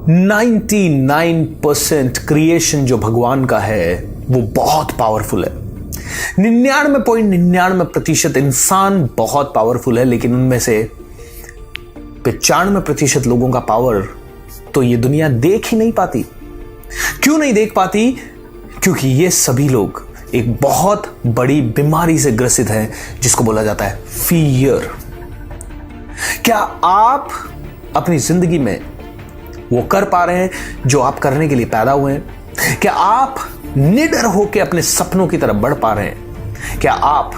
99% creation जो भगवान का है वो बहुत पावरफुल है। 99.99% इंसान बहुत पावरफुल है, लेकिन उनमें से 95% लोगों का पावर तो ये दुनिया देख ही नहीं पाती। क्यों नहीं देख पाती? क्योंकि ये सभी लोग एक बहुत बड़ी बीमारी से ग्रसित हैं जिसको बोला जाता है फियर। क्या आप अपनी जिंदगी में वो कर पा रहे हैं जो आप करने के लिए पैदा हुए हैं? क्या आप निडर होकर अपने सपनों की तरफ बढ़ पा रहे हैं? क्या आप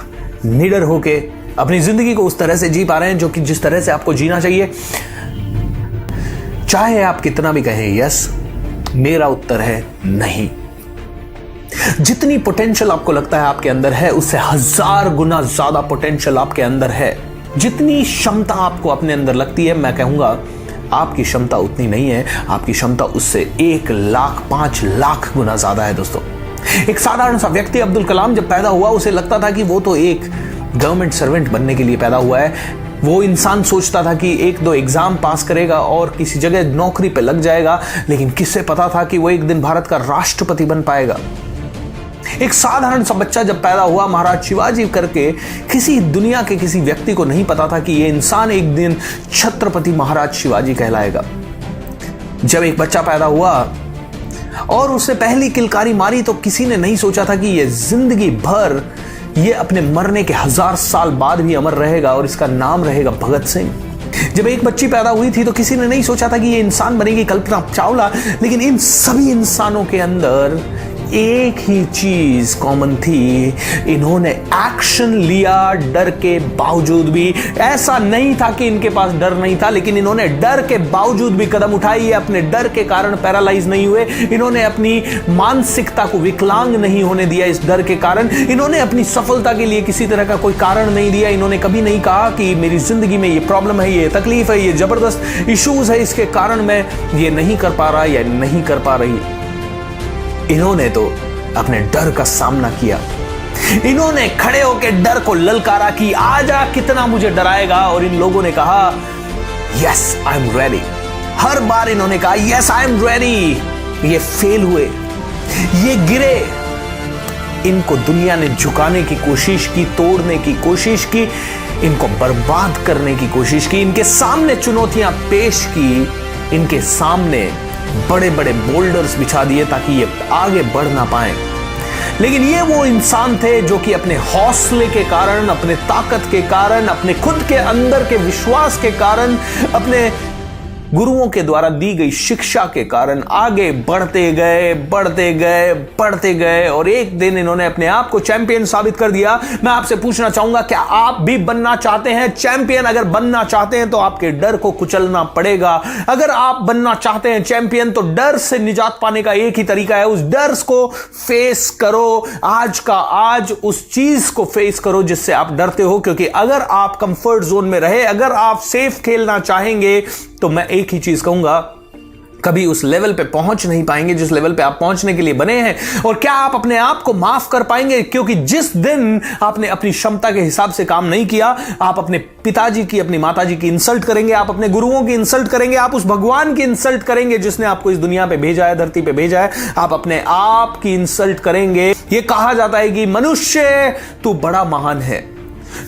निडर होकर अपनी जिंदगी को उस तरह से जी पा रहे हैं जो कि जिस तरह से आपको जीना चाहिए? चाहे आप कितना भी कहें यस, मेरा उत्तर है नहीं। जितनी पोटेंशियल आपको लगता है आपके अंदर है, उससे 1000 गुना ज्यादा पोटेंशियल आपके अंदर है। जितनी क्षमता आपको अपने अंदर लगती है, मैं कहूंगा आपकी क्षमता उतनी नहीं है। आपकी क्षमता उससे 1 लाख 5 लाख गुना ज्यादा है। दोस्तों, एक साधारण सा व्यक्ति अब्दुल कलाम जब पैदा हुआ, उसे लगता था कि वो तो एक गवर्नमेंट सर्वेंट बनने के लिए पैदा हुआ है। वो इंसान सोचता था कि 1-2 एग्जाम पास करेगा और किसी जगह नौकरी पे लग जाएगा, लेकिन किससे पता था कि वो एक दिन भारत का राष्ट्रपति बन पाएगा। एक साधारण सा बच्चा जब पैदा हुआ, महाराज शिवाजी करके, किसी दुनिया के किसी व्यक्ति को नहीं पता था कि ये इंसान एक दिन छत्रपति महाराज शिवाजी कहलाएगा। जब एक बच्चा पैदा हुआ और उससे पहली किलकारी मारी, तो किसी ने नहीं सोचा था कि ये जिंदगी भर, ये अपने मरने के 1000 साल बाद भी अमर रहेगा और इसका नाम रहेगा भगत सिंह। जब एक बच्ची पैदा हुई थी तो किसी ने नहीं सोचा था कि ये इंसान बनेगी कल्पना चावला, लेकिन इन सभी इंसानों के अंदर एक ही चीज कॉमन थी, इन्होंने एक्शन लिया डर के बावजूद भी। ऐसा नहीं था कि इनके पास डर नहीं था, लेकिन इन्होंने डर के बावजूद भी कदम उठाई। अपने डर के कारण पैरालाइज नहीं हुए, इन्होंने अपनी मानसिकता को विकलांग नहीं होने दिया। इस डर के कारण इन्होंने अपनी सफलता के लिए किसी तरह का कोई कारण नहीं दिया। इन्होंने कभी नहीं कहा कि मेरी जिंदगी में ये प्रॉब्लम है, ये तकलीफ है, ये जबरदस्त इश्यूज है, इसके कारण मैं ये नहीं कर पा रहा या नहीं कर पा रही। इन्होंने तो अपने डर का सामना किया। इन्होंने खड़े होकर डर को ललकारा कि आजा, कितना मुझे डराएगा। और इन लोगों ने कहा यस आई एम रेडी। हर बार इन्होंने कहा यस आई एम रेडी। ये फेल हुए, ये गिरे, इनको दुनिया ने झुकाने की कोशिश की, तोड़ने की कोशिश की, इनको बर्बाद करने की कोशिश की, इनके सामने चुनौतियां पेश की, इनके सामने बड़े बड़े बोल्डर्स बिछा दिए ताकि ये आगे बढ़ ना पाए। लेकिन ये वो इंसान थे जो कि अपने हौसले के कारण, अपने ताकत के कारण, अपने खुद के अंदर के विश्वास के कारण, अपने गुरुओं के द्वारा दी गई शिक्षा के कारण आगे बढ़ते गए, बढ़ते गए, बढ़ते गए और एक दिन इन्होंने अपने आप को चैंपियन साबित कर दिया। मैं आपसे पूछना चाहूंगा, क्या आप भी बनना चाहते हैं चैंपियन? अगर बनना चाहते हैं तो आपके डर को कुचलना पड़ेगा। अगर आप बनना चाहते हैं चैंपियन तो डर से निजात पाने का एक ही तरीका है, उस डर को फेस करो। आज का आज उस चीज को फेस करो जिससे आप डरते हो, क्योंकि अगर आप कंफर्ट जोन में रहे, अगर आप सेफ खेलना चाहेंगे, तो मैं एक ही चीज कहूंगा, कभी उस लेवल पे पहुंच नहीं पाएंगे जिस लेवल पे आप पहुंचने के लिए बने हैं। और क्या आप अपने आप को माफ कर पाएंगे? क्योंकि जिस दिन आपने अपनी क्षमता के हिसाब से काम नहीं किया, आप अपने पिताजी की, अपनी माताजी की इंसल्ट करेंगे, आप अपने गुरुओं की इंसल्ट करेंगे, आप उस भगवान की इंसल्ट करेंगे जिसने आपको इस दुनिया पे भेजा है, धरती पे भेजा है। आप अपने आप की इंसल्ट करेंगे। यह कहा जाता है कि मनुष्य तू बड़ा महान है,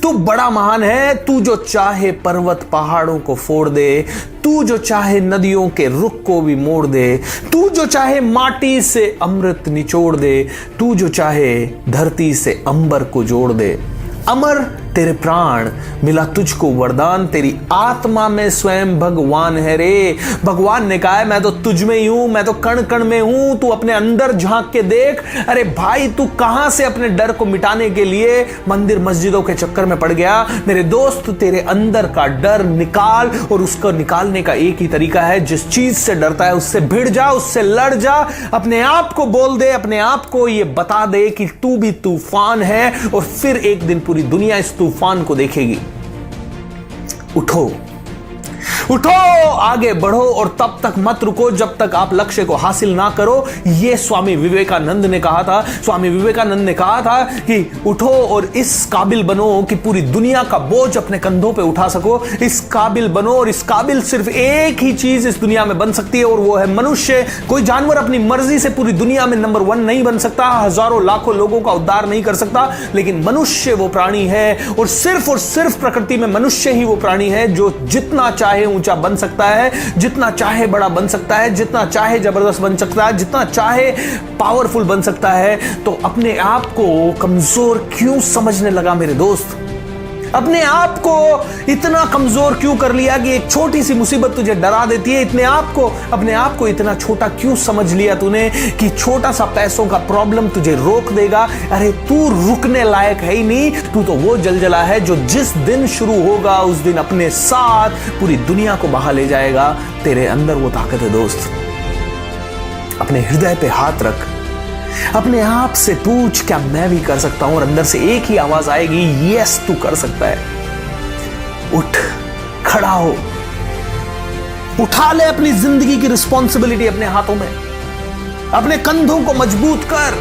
तू बड़ा महान है, तू जो चाहे पर्वत पहाड़ों को फोड़ दे, तू जो चाहे नदियों के रुख को भी मोड़ दे, तू जो चाहे माटी से अमृत निचोड़ दे, तू जो चाहे धरती से अंबर को जोड़ दे। अमर तेरे प्राण, मिला तुझको वरदान, तेरी आत्मा में स्वयं भगवान है रे। भगवान ने कहा है मैं तो तुझ में ही हूं, मैं तो कण कण में हूं, तू अपने अंदर झांक के देख। अरे भाई, तू कहां से अपने डर को मिटाने के लिए मंदिर मस्जिदों के चक्कर में पड़ गया? मेरे दोस्त, तेरे अंदर का डर निकाल, और उसको निकालने का एक ही तरीका है, जिस चीज से डरता है उससे भिड़ जा, उससे लड़ जा। अपने आप को बोल दे, अपने आप को ये बता दे कि तू भी तूफान है, और फिर एक दिन पूरी दुनिया इस तूफान को देखेगी। उठो, उठो, आगे बढ़ो और तब तक मत रुको जब तक आप लक्ष्य को हासिल ना करो। यह स्वामी विवेकानंद ने कहा था। स्वामी विवेकानंद ने कहा था कि उठो और इस काबिल बनो कि पूरी दुनिया का बोझ अपने कंधों पे उठा सको। इस काबिल बनो, और इस काबिल सिर्फ एक ही चीज इस दुनिया में बन सकती है और वो है मनुष्य। कोई जानवर अपनी मर्जी से पूरी दुनिया में नंबर 1 नहीं बन सकता, हजारों लाखों लोगों का उद्धार नहीं कर सकता, लेकिन मनुष्य वो प्राणी है और सिर्फ प्रकृति में मनुष्य ही वो प्राणी है जो जितना चाहे ऊंचा बन सकता है, जितना चाहे बड़ा बन सकता है, जितना चाहे जबरदस्त बन सकता है, जितना चाहे पावरफुल बन सकता है। तो अपने आप को कमजोर क्यों समझने लगा मेरे दोस्त? अपने आप को इतना कमजोर क्यों कर लिया कि एक छोटी सी मुसीबत तुझे डरा देती है? अपने आप को इतना छोटा क्यों समझ लिया तूने कि छोटा सा पैसों का प्रॉब्लम तुझे रोक देगा? अरे तू रुकने लायक है ही नहीं। तू तो वो जलजला है जो जिस दिन शुरू होगा उस दिन अपने साथ पूरी दुनिया को बहा ले जाएगा। तेरे अंदर वो ताकत है दोस्त। अपने हृदय पे हाथ रख, अपने आप से पूछ, क्या मैं भी कर सकता हूं? और अंदर से एक ही आवाज आएगी, यस तू कर सकता है। उठ, खड़ा हो, उठा ले अपनी जिंदगी की रिस्पॉन्सिबिलिटी अपने हाथों में, अपने कंधों को मजबूत कर।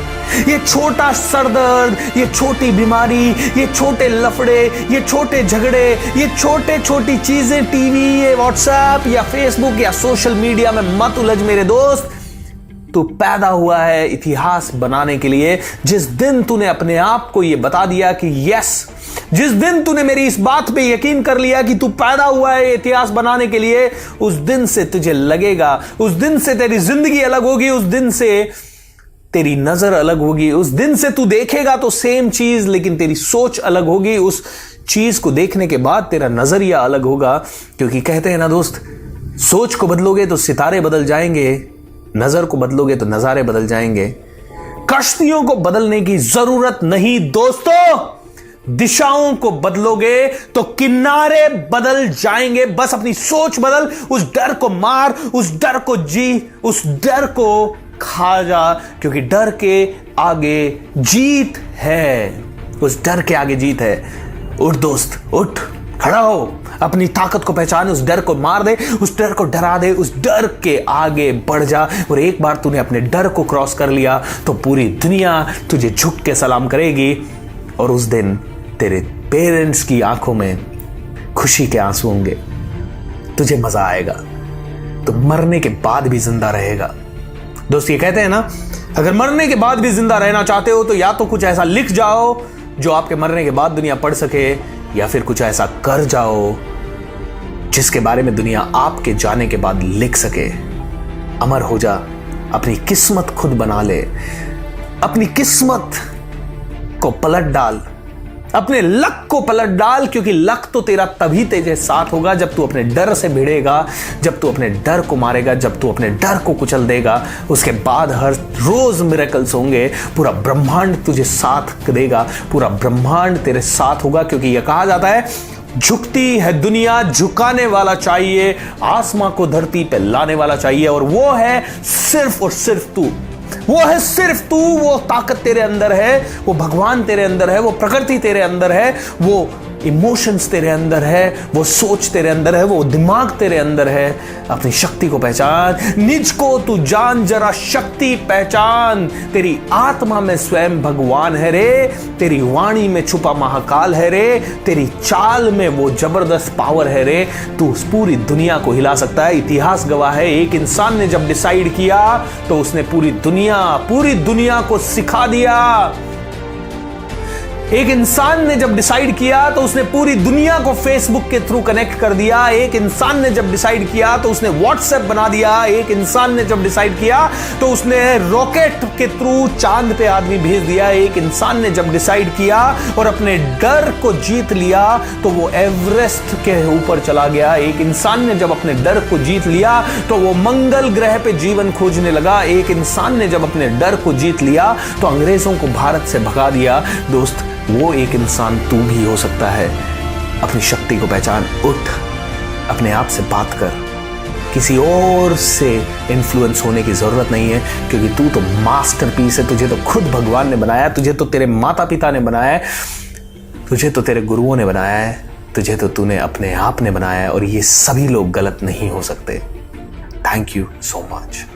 ये छोटा सरदर्द, ये छोटी बीमारी, ये छोटे लफड़े, ये छोटे झगड़े, ये छोटी चीजें टीवी, ये व्हाट्सएप या फेसबुक या सोशल मीडिया में मत उलझ मेरे दोस्त। तू पैदा हुआ है इतिहास बनाने के लिए। जिस दिन तूने अपने आप को यह बता दिया कि यस, जिस दिन तूने मेरी इस बात पे यकीन कर लिया कि तू पैदा हुआ है इतिहास बनाने के लिए, उस दिन से तुझे लगेगा, उस दिन से तेरी जिंदगी अलग होगी, उस दिन से तेरी नजर अलग होगी, उस दिन से तू देखेगा तो सेम चीज, लेकिन तेरी सोच अलग होगी। उस चीज को देखने के बाद तेरा नजरिया अलग होगा। क्योंकि कहते हैं ना दोस्त, सोच को बदलोगे तो सितारे बदल जाएंगे, नजर को बदलोगे तो नजारे बदल जाएंगे। कश्तियों को बदलने की जरूरत नहीं दोस्तों, दिशाओं को बदलोगे तो किनारे बदल जाएंगे। बस अपनी सोच बदल, उस डर को मार, उस डर को जी, उस डर को खा जा, क्योंकि डर के आगे जीत है। उस डर के आगे जीत है। उठ दोस्त, उठ, खड़ा हो, अपनी ताकत को पहचान, उस डर को मार दे, उस डर को डरा दे, उस डर के आगे बढ़ जा। और एक बार तूने अपने डर को क्रॉस कर लिया तो पूरी दुनिया तुझे झुक के सलाम करेगी। और उस दिन तेरे पेरेंट्स की आंखों में खुशी के आंसू होंगे, तुझे मजा आएगा, तो मरने के बाद भी जिंदा रहेगा। दोस्त ये कहते हैं ना, अगर मरने के बाद भी जिंदा रहना चाहते हो तो या तो कुछ ऐसा लिख जाओ जो आपके मरने के बाद दुनिया पढ़ सके, या फिर कुछ ऐसा कर जाओ जिसके बारे में दुनिया आपके जाने के बाद लिख सके। अमर हो जा, अपनी किस्मत खुद बना ले, अपनी किस्मत को पलट डाल, अपने लक को पलट डाल, क्योंकि लक तो तेरा तभी तेरे साथ होगा जब तू अपने डर से भिड़ेगा, जब तू अपने डर को मारेगा, जब तू अपने डर को कुचल देगा। उसके बाद हर रोज मिरेकल्स होंगे, पूरा ब्रह्मांड तुझे साथ देगा, पूरा ब्रह्मांड तेरे साथ होगा। क्योंकि यह कहा जाता है, झुकती है दुनिया, झुकाने वाला चाहिए, आसमां को धरती पे लाने वाला चाहिए, और वो है सिर्फ और सिर्फ तू। वो है सिर्फ तू। वो ताकत तेरे अंदर है, वो भगवान तेरे अंदर है, वो प्रकृति तेरे अंदर है, वो इमोशंस तेरे अंदर है, वो सोच तेरे अंदर है, वो दिमाग तेरे अंदर है। अपनी शक्ति को पहचान, निज को तू जान, जरा शक्ति पहचान। तेरी आत्मा में स्वयं भगवान है रे, तेरी वाणी में छुपा महाकाल है रे, तेरी चाल में वो जबरदस्त पावर है रे। तू पूरी दुनिया को हिला सकता है। इतिहास गवाह है, एक इंसान ने जब डिसाइड किया तो उसने पूरी दुनिया को सिखा दिया। एक इंसान ने जब डिसाइड किया तो उसने पूरी दुनिया को फेसबुक के थ्रू कनेक्ट कर दिया। एक इंसान ने जब डिसाइड किया तो उसने व्हाट्सएप बना दिया। एक इंसान ने जब डिसाइड किया तो उसने रॉकेट के थ्रू चांद पे आदमी भेज दिया। एक इंसान ने जब डिसाइड किया और अपने डर को जीत लिया तो वो एवरेस्ट के ऊपर चला गया। एक इंसान ने जब अपने डर को जीत लिया तो वो मंगल ग्रह पे जीवन खोजने लगा। एक इंसान ने जब अपने डर को जीत लिया तो अंग्रेजों को भारत से भगा दिया। दोस्त, वो एक इंसान तू भी हो सकता है। अपनी शक्ति को पहचान, उठ, अपने आप से बात कर। किसी और से इन्फ्लुएंस होने की जरूरत नहीं है, क्योंकि तू तो मास्टरपीस है। तुझे तो खुद भगवान ने बनाया, तुझे तो तेरे माता पिता ने बनाया है, तुझे तो तेरे गुरुओं ने बनाया है। तुझे तो तूने अपने आप ने बनाया है और ये सभी लोग गलत नहीं हो सकते। Thank you so much.